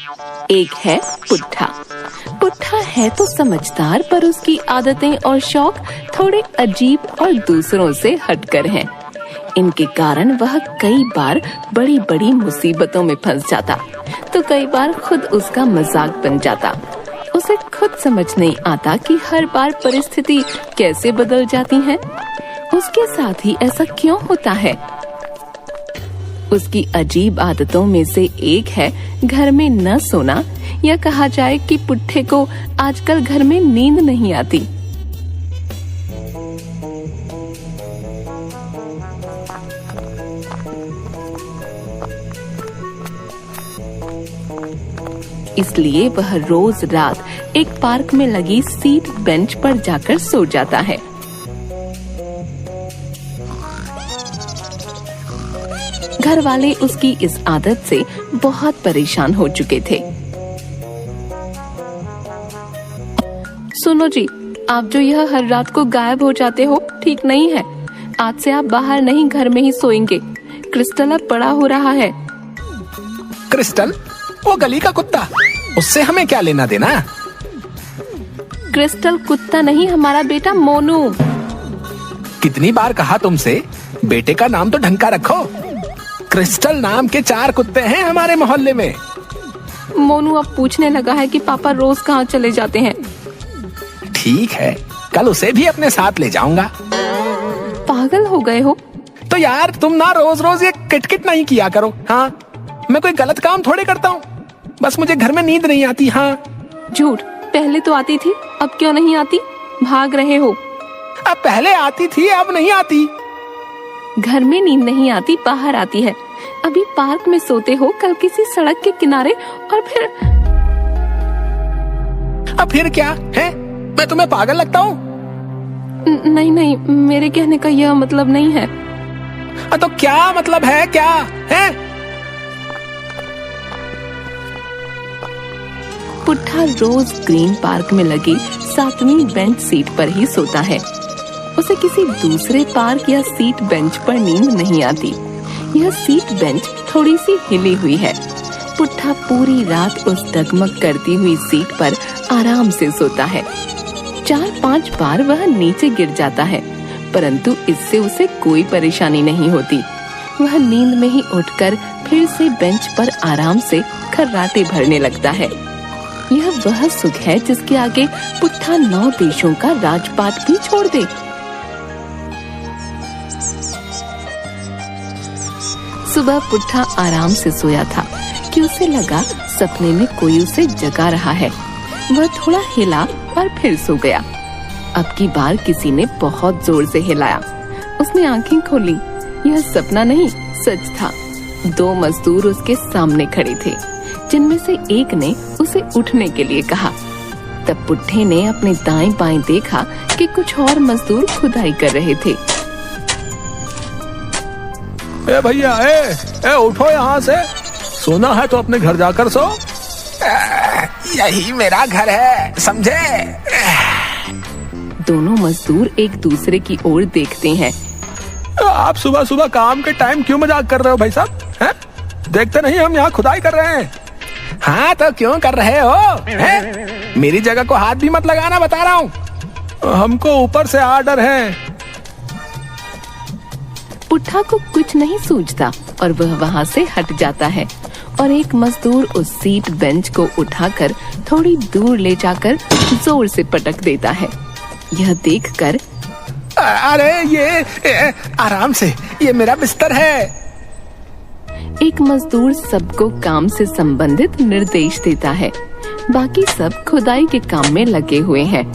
एक है पुट्ठा। पुट्ठा है तो समझदार, पर उसकी आदतें और शौक थोड़े अजीब और दूसरों से हटकर हैं। इनके कारण वह कई बार बड़ी बड़ी मुसीबतों में फंस जाता, तो कई बार खुद उसका मजाक बन जाता। उसे खुद समझ नहीं आता कि हर बार परिस्थिति कैसे बदल जाती है। उसके साथ ही ऐसा क्यों होता है? उसकी अजीब आदतों में से एक है घर में न सोना, या कहा जाए कि पुट्ठे को आजकल घर में नींद नहीं आती। इसलिए वह रोज रात एक पार्क में लगी सीट बेंच पर जाकर सो जाता है। घर वाले उसकी इस आदत से बहुत परेशान हो चुके थे। सुनो जी, आप जो यह हर रात को गायब हो जाते हो, ठीक नहीं है। आज से आप बाहर नहीं, घर में ही सोएंगे। क्रिस्टल अब बड़ा हो रहा है। क्रिस्टल? वो गली का कुत्ता, उससे हमें क्या लेना देना? क्रिस्टल कुत्ता नहीं, हमारा बेटा मोनू। कितनी बार कहा तुमसे, बेटे का नाम तो ढंग का रखो। क्रिस्टल नाम के 4 कुत्ते हैं हमारे मोहल्ले में। मोनू अब पूछने लगा है कि पापा रोज कहाँ चले जाते हैं। ठीक है, कल उसे भी अपने साथ ले जाऊंगा। पागल हो गए हो? तो यार तुम ना रोज रोज ये किटकिट नहीं किया करो। हाँ, मैं कोई गलत काम थोड़े करता हूँ, बस मुझे घर में नींद नहीं आती। हाँ झूठ, पहले तो आती थी, अब क्यों नहीं आती? भाग रहे हो। अब पहले आती थी, अब नहीं आती। घर में नींद नहीं आती, बाहर आती है। अभी पार्क में सोते हो, कल किसी सड़क के किनारे, और फिर अब फिर क्या है? मैं तुम्हें पागल लगता हूँ? नहीं नहीं, मेरे कहने का यह मतलब नहीं है। तो क्या मतलब है? क्या है? पुट्ठा रोज ग्रीन पार्क में लगी 7वीं बेंच सीट पर ही सोता है। उसे किसी दूसरे पार्क या सीट बेंच पर नींद नहीं आती। यह सीट बेंच थोड़ी सी हिली हुई है। पुट्ठा पूरी रात उस डगमग करती हुई सीट पर आराम से सोता है। 4-5 बार वह नीचे गिर जाता है, परंतु इससे उसे कोई परेशानी नहीं होती। वह नींद में ही उठकर फिर से बेंच पर आराम से खर्राटे भरने लगता है। यह वह सुख है जिसके आगे पुट्ठा 9 देशों का राजपाट भी छोड़ दे। सुबह पुट्ठा आराम से सोया था कि उसे लगा सपने में कोई उसे जगा रहा है। वह थोड़ा हिला और फिर सो गया। अब की बार किसी ने बहुत जोर से हिलाया। उसने आंखें खोली। यह सपना नहीं, सच था। 2 मजदूर उसके सामने खड़े थे, जिनमें से एक ने उसे उठने के लिए कहा। तब पुट्ठे ने अपने दाएं बाएं देखा कि कुछ और मजदूर खुदाई कर रहे थे। ए भैया, ए उठो यहाँ से। सोना है तो अपने घर जाकर सो। यही मेरा घर है, समझे? दोनों मजदूर एक दूसरे की ओर देखते हैं। आप सुबह सुबह काम के टाइम क्यों मजाक कर रहे हो भाई साहब? हैं? देखते नहीं हम यहाँ खुदाई कर रहे हैं। हाँ तो क्यों कर रहे हो? हैं? मेरी जगह को हाथ भी मत लगाना, बता रहा हूँ। हमको ऊपर से आर्डर है। पुट्ठा को कुछ नहीं सूझता और वह वहाँ से हट जाता है और एक मजदूर उस सीट बेंच को उठाकर थोड़ी दूर ले जाकर जोर से पटक देता है। यह देखकर, अरे ये आराम से, ये मेरा बिस्तर है। एक मजदूर सबको काम से संबंधित निर्देश देता है। बाकी सब खुदाई के काम में लगे हुए हैं।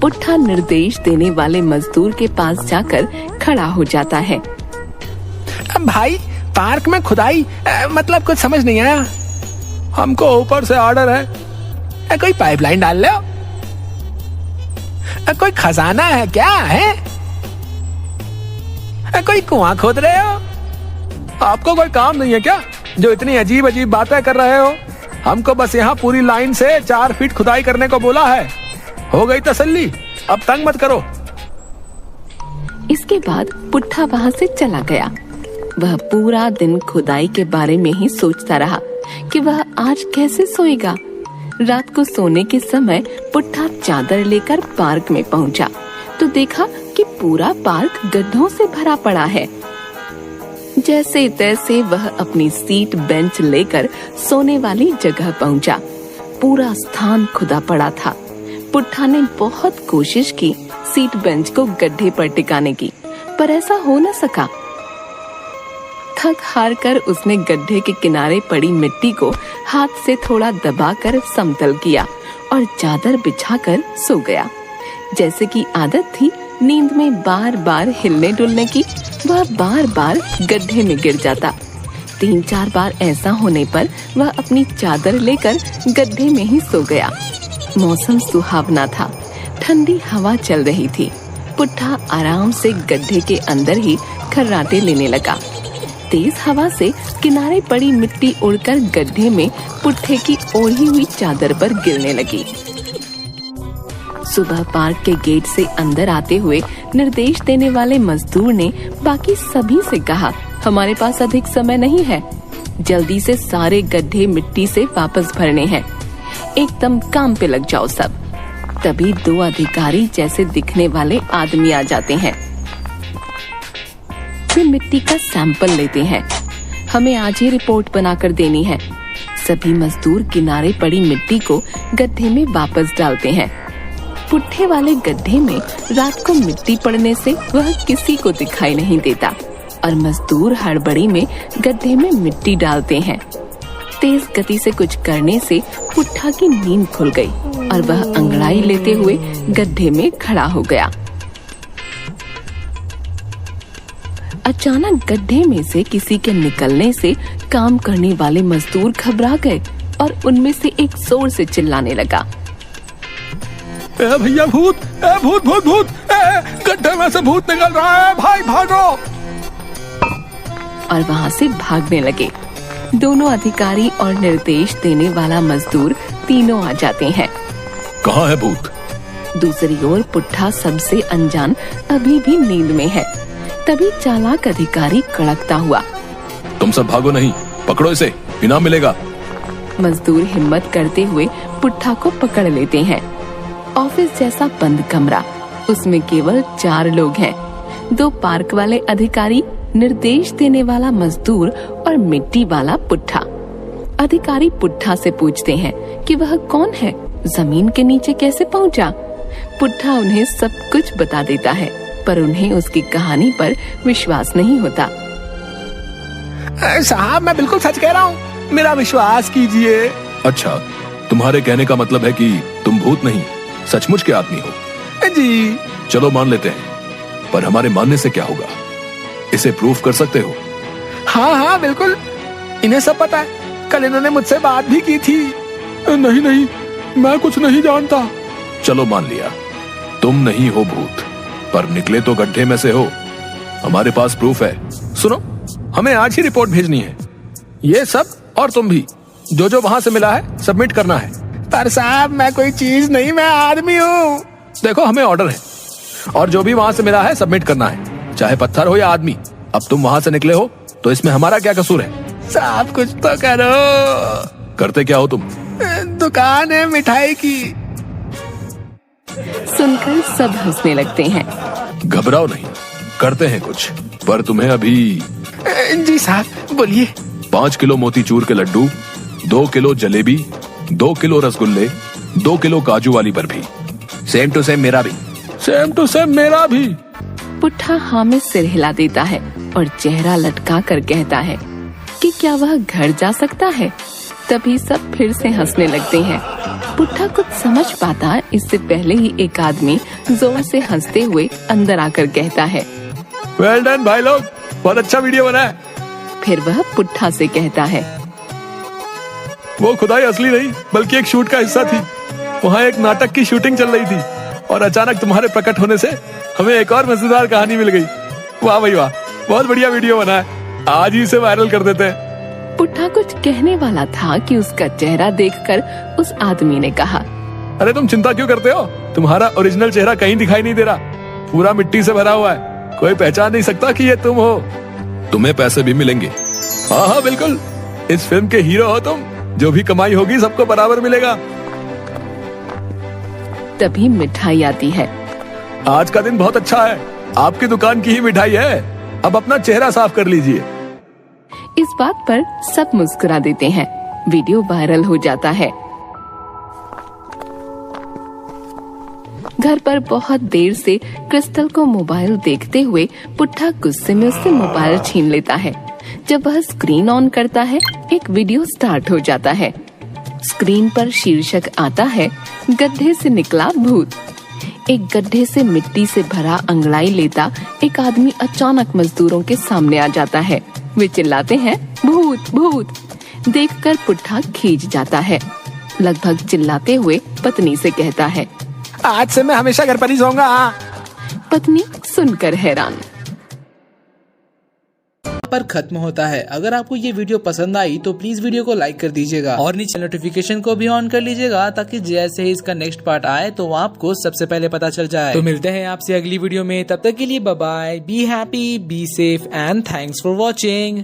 पुट्ठा निर्देश देने वाले मजदूर के पास जाकर खड़ा हो जाता है। भाई, पार्क में खुदाई मतलब कुछ समझ नहीं आया। हमको ऊपर से ऑर्डर है। कोई पाइपलाइन डाल लो। कोई खजाना है क्या? है कोई कुआं खोद रहे हो? आपको कोई काम नहीं है क्या जो इतनी अजीब अजीब बातें कर रहे हो? हमको बस यहाँ पूरी लाइन से 4 फीट खुदाई करने को बोला है। हो गई तसल्ली, अब तंग मत करो। इसके बाद पुट्ठा वहाँ से चला गया। वह पूरा दिन खुदाई के बारे में ही सोचता रहा कि वह आज कैसे सोएगा। रात को सोने के समय पुट्ठा चादर लेकर पार्क में पहुंचा तो देखा कि पूरा पार्क गड्ढों से भरा पड़ा है। जैसे तैसे वह अपनी सीट बेंच लेकर सोने वाली जगह पहुंचा। पूरा स्थान खुदा पड़ा था। पुट्ठा ने बहुत कोशिश की सीट बेंच को गड्ढे पर टिकाने की, पर ऐसा हो न सका। थक हार कर उसने गड्ढे के किनारे पड़ी मिट्टी को हाथ से थोड़ा दबाकर समतल किया और चादर बिछाकर सो गया। जैसे कि आदत थी नींद में बार बार हिलने डुलने की, वह बार बार गड्ढे में गिर जाता। 3-4 बार ऐसा होने पर वह अपनी चादर लेकर गड्ढे में ही सो गया। मौसम सुहावना था, ठंडी हवा चल रही थी। पुट्ठा आराम से गड्ढे के अंदर ही खर्राटे लेने लगा। तेज हवा से किनारे पड़ी मिट्टी उड़कर गड्ढे में पुट्ठे की ओढ़ी हुई चादर पर गिरने लगी। सुबह पार्क के गेट से अंदर आते हुए निर्देश देने वाले मजदूर ने बाकी सभी से कहा, हमारे पास अधिक समय नहीं है, जल्दी से सारे गड्ढे मिट्टी से वापस भरने हैं, एकदम काम पे लग जाओ सब। तभी 2 अधिकारी जैसे दिखने वाले आदमी आ जाते हैं। वे मिट्टी का सैंपल लेते हैं। हमें आज ही रिपोर्ट बनाकर देनी है। सभी मजदूर किनारे पड़ी मिट्टी को गड्ढे में वापस डालते हैं। पुट्ठे वाले गड्ढे में रात को मिट्टी पड़ने से वह किसी को दिखाई नहीं देता और मजदूर हड़बड़ी में गड्ढे में मिट्टी डालते हैं। तेज गति से कुछ करने से पुट्ठा की नींद खुल गई और वह अंगड़ाई लेते हुए गड्ढे में खड़ा हो गया। अचानक गड्ढे में से किसी के निकलने से काम करने वाले मजदूर घबरा गए और उनमें से एक जोर से चिल्लाने लगा, भैया भूत, भूत भूत भूत, गड्ढे में से भूत निकल रहा है, भाई भागो। और वहाँ से भागने लगे। दोनों अधिकारी और निर्देश देने वाला मजदूर तीनों आ जाते हैं। कहाँ है भूत? दूसरी ओर पुट्ठा सबसे अनजान अभी भी नींद में है। तभी चालाक अधिकारी कड़कता हुआ, तुम सब भागो नहीं, पकड़ो इसे, इनाम मिलेगा। मजदूर हिम्मत करते हुए पुट्ठा को पकड़ लेते हैं। ऑफिस जैसा बंद कमरा, उसमें केवल 4 लोग हैं। 2 पार्क वाले अधिकारी, निर्देश देने वाला मजदूर और मिट्टी वाला पुट्ठा। अधिकारी पुट्ठा से पूछते हैं कि वह कौन है, जमीन के नीचे कैसे पहुंचा। पुट्ठा उन्हें सब कुछ बता देता है, पर उन्हें उसकी कहानी पर विश्वास नहीं होता। साहब मैं बिल्कुल सच कह रहा हूँ, मेरा विश्वास कीजिए। अच्छा, तुम्हारे कहने का मतलब है कि तुम भूत नहीं, सचमुच के आदमी हो। जी चलो मान लेते हैं, पर हमारे मानने से क्या होगा? इसे प्रूफ कर सकते हो? हाँ हाँ बिल्कुल, इन्हें सब पता है, कल इन्होंने मुझसे बात भी की थी। नहीं नहीं, मैं कुछ नहीं जानता। चलो मान लिया, तुम नहीं हो भूत, पर निकले तो गड्ढे में से हो। हमारे पास प्रूफ है। सुनो, हमें आज ही रिपोर्ट भेजनी है। ये सब और तुम भी, जो जो वहाँ से मिला है सबमिट करना है। पर साहब मैं कोई चीज नहीं, मैं आदमी हूँ। देखो हमें ऑर्डर है, और जो भी वहाँ से मिला है सबमिट करना है, चाहे पत्थर हो या आदमी। अब तुम वहाँ से निकले हो तो इसमें हमारा क्या कसूर है? साहब कुछ तो करो। करते क्या हो तुम? दुकान है मिठाई की। सुनकर सब हंसने लगते हैं। घबराओ नहीं, करते हैं कुछ, पर तुम्हें अभी। जी साहब बोलिए। 5 किलो मोतीचूर के लड्डू, 2 किलो जलेबी, 2 किलो रसगुल्ले, 2 किलो काजू वाली बर्फी। सेम टू सेम मेरा भी। सेम टू सेम मेरा भी। पुट्ठा हाँ में सिर हिला देता है और चेहरा लटका कर कहता है कि क्या वह घर जा सकता है। तभी सब फिर से हंसने लगते हैं। पुट्ठा कुछ समझ पाता इससे पहले ही एक आदमी जोर से हंसते हुए अंदर आकर कहता है, वेल डन भाई लोग, बहुत अच्छा वीडियो बना है। फिर वह पुट्ठा से कहता है, वो खुदाई असली नहीं बल्कि एक शूट का हिस्सा थी। वहाँ एक नाटक की शूटिंग चल रही थी और अचानक तुम्हारे प्रकट होने से हमें एक और मजेदार कहानी मिल गई। वाह भाई वाह, बहुत बढ़िया वीडियो बना है, आज ही इसे वायरल कर देते हैं। पुट्ठा कुछ कहने वाला था कि उसका चेहरा देखकर उस आदमी ने कहा, अरे तुम चिंता क्यों करते हो, तुम्हारा ओरिजिनल चेहरा कहीं दिखाई नहीं दे रहा, पूरा मिट्टी से भरा हुआ है, कोई पहचान नहीं सकता कि ये तुम हो। तुम्हें पैसे भी मिलेंगे। हाँ हाँ बिल्कुल, इस फिल्म के हीरो हो तुम, जो भी कमाई होगी सबको बराबर मिलेगा। तभी मिठाई आती है। आज का दिन बहुत अच्छा है, आपकी दुकान की ही मिठाई है, अब अपना चेहरा साफ कर लीजिए। इस बात पर सब मुस्कुरा देते हैं। वीडियो वायरल हो जाता है। घर पर बहुत देर से क्रिस्टल को मोबाइल देखते हुए पुट्ठा गुस्से में उससे मोबाइल छीन लेता है। जब वह स्क्रीन ऑन करता है, एक वीडियो स्टार्ट हो जाता है। स्क्रीन पर शीर्षक आता है, गड्ढे से निकला भूत। एक गड्ढे से मिट्टी से भरा अंगड़ाई लेता एक आदमी अचानक मजदूरों के सामने आ जाता है। वे चिल्लाते हैं, भूत भूत। देखकर पुट्ठा खींच जाता है। लगभग चिल्लाते हुए पत्नी से कहता है, आज से मैं हमेशा घर पर ही सोऊंगा। पत्नी सुनकर हैरान। पर खत्म होता है। अगर आपको ये वीडियो पसंद आई तो प्लीज वीडियो को लाइक कर दीजिएगा और नीचे नोटिफिकेशन को भी ऑन कर लीजिएगा, ताकि जैसे ही इसका नेक्स्ट पार्ट आए तो आपको सबसे पहले पता चल जाए। तो मिलते हैं आपसे अगली वीडियो में, तब तक के लिए bye bye, be happy, be safe and thanks for watching.